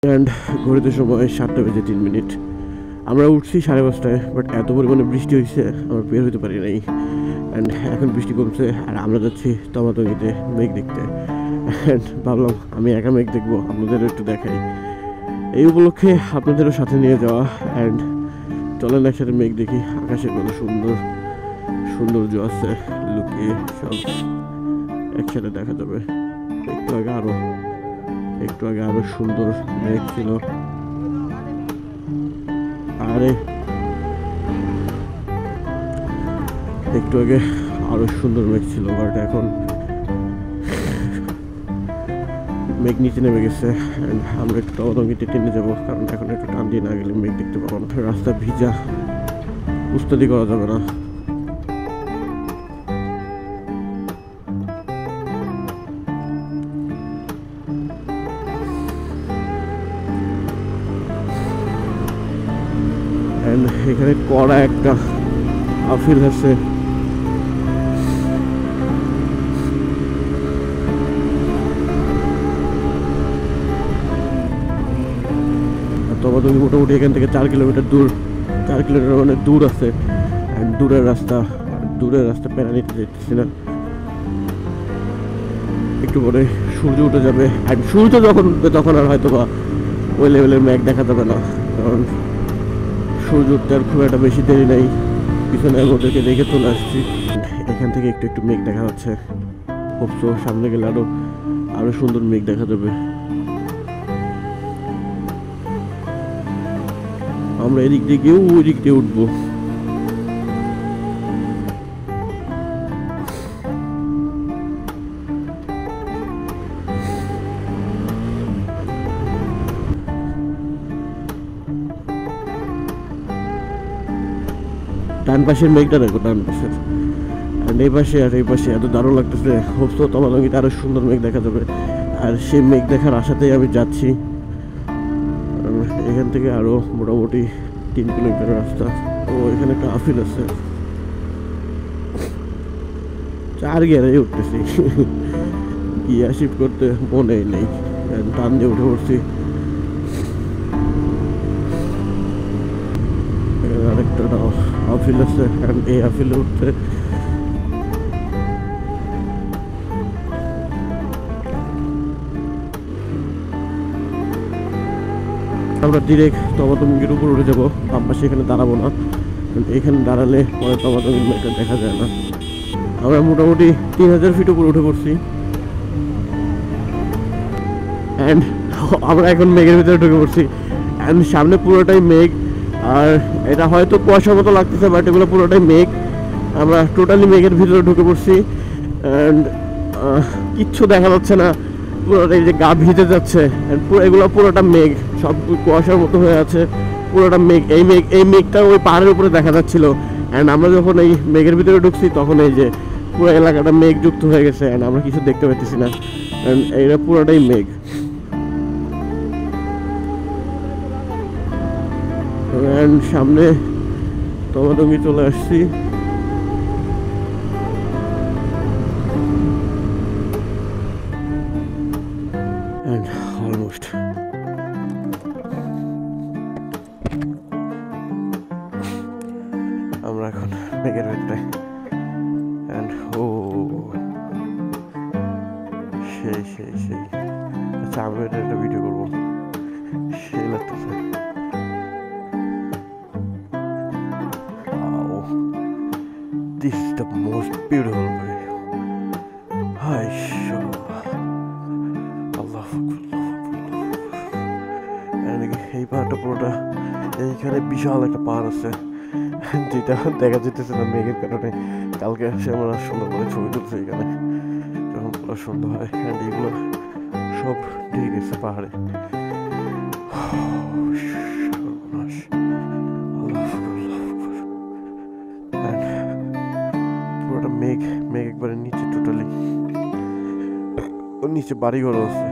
And ঘড়িতে সময় 7:03। আমরা উঠছি 5:30টায়, বাট এত পরিমাণে বৃষ্টি হয়েছে আমরা বের হতে পারি নাই। অ্যান্ড এখন বৃষ্টি কমছে আর আমরা যাচ্ছি তমাতলিতে মেঘ দেখতে। অ্যান্ড ভাবলাম আমি একা মেঘ দেখবো, আপনাদেরও একটু দেখাই, এই উপলক্ষে আপনাদেরও সাথে নিয়ে যাওয়া। অ্যান্ড চলেন একসাথে মেঘ দেখি। আকাশে কত সুন্দর সৌন্দর্য আছে লুকিয়ে, সব একসাথে দেখা যাবে। একটু আগে আরো সুন্দর মেঘ ছিল, আরে একটু আগে আরো সুন্দর মেঘ ছিল, বাট এখন মেঘ নিচে নেমে গেছে। আমরা একটু তমাতঙ্গিতে টেনে যাবো, কারণ এখন একটু টান দিয়ে না গেলে মেঘ দেখতে পাবো না। রাস্তা ভিজা, উস্তাদি করা যাবে না। এখানে কড়া একটা আফিল আছে, তমাতঙ্গি মোটামুটি এখান থেকে 4 কিলোমিটার দূর, 4 কিলোমিটার মানে দূর আছে। দূরের রাস্তা পেরা নিতে যেতেছি না। একটু পরে সূর্য উঠে যাবে, অ্যান্ড সূর্য যখন উঠবে তখন আর হয়তো বা ওই লেভেলের মেঘ দেখা যাবে না, কারণ সূর্য উঠতে আর খুব একটা বেশি দেরি নেই। পিছনে ওদেরকে রেখে চলে আসছি। এখান থেকে একটু একটু মেঘ দেখা যাচ্ছে, হোপসো সামনে গেলে আরো সুন্দর মেঘ দেখা যাবে। আমরা এদিক দিয়ে গিয়েও ওই দিক দিয়ে উঠবো। ডান পাশের মেঘটা দেখো, ডান পাশের, আর এই পাশে এত দারুণ লাগতেছে। হোপসো তমাতঙ্গিতে আরো সুন্দর মেঘ দেখা যাবে, আর সেই মেঘ দেখার আশাতেই আমি যাচ্ছি। এখান থেকে আরো মোটামুটি 3 কিলোমিটার রাস্তা। তো এখানে একটা আফিল আছে, 4 গিয়ারে উঠতেছি, গিয়ার শিফট করতে মনে নেই, টান দিয়ে উঠে পড়ছি। আরেকটা আফিল আছে, এই আফিলে উঠতে আমরা ডিরেক্ট তমাতঙ্গির উপর উঠে যাবো। আমরা সেখানে দাঁড়াবো না, এখানে দাঁড়ালে পরে তমাতঙ্গির মেঘটা দেখা যায় না। আমরা মোটামুটি 3000 ফিট উপরে উঠে পড়ছি, অ্যান্ড আমরা এখন মেঘের ভিতরে ঢুকে পড়ছি। অ্যান্ড সামনে পুরোটাই মেঘ, আর এটা হয়তো কুয়াশার মতো লাগতেছে, বাট এগুলো পুরোটাই মেঘ। আমরা টোটালি মেঘের ভিতরে ঢুকে পড়ছি, অ্যান্ড কিচ্ছু দেখা যাচ্ছে না, পুরোটাই যে গা ভিজে যাচ্ছে। এগুলো পুরোটা মেঘ, সব কুয়াশার মতো হয়ে আছে, পুরোটা মেঘ। এই মেঘটা ওই পাহাড়ের উপরে দেখা যাচ্ছিল, অ্যান্ড আমরা যখন এই মেঘের ভিতরে ঢুকছি তখন এই যে পুরো এলাকাটা মেঘ যুক্ত হয়ে গেছে, অ্যান্ড আমরা কিছু দেখতে পাচ্ছি না, অ্যান্ড এইটা পুরোটাই মেঘ। অ্যান্ড সামনে তমাতঙ্গি চলে আসছি। অ্যান্ড অলমোস্ট আমরা এখন মেঘের ভিতরে। অ্যান্ড ও সেই আচ্ছা, আমি এটা একটা ভিডিও করবো, সেই লাগতেছে। This is the most beautiful video. Hi, Allah এই পাহাড়টা পুরোটা, এইখানে বিশাল একটা পাহাড় আছে যেটা দেখা যেতেছে না মেঘের কারণে। কালকে এসে আমরা সুন্দর করে ছবি তুলছি এখানে, যখন পুরো সুন্দর হয়। অ্যান্ড এইগুলো সব ঢেকে গেছে পাহাড়ে। পুরোটা মেঘ একবারে নিচে, টোটালি ওর নিচে বাড়িঘরও আছে।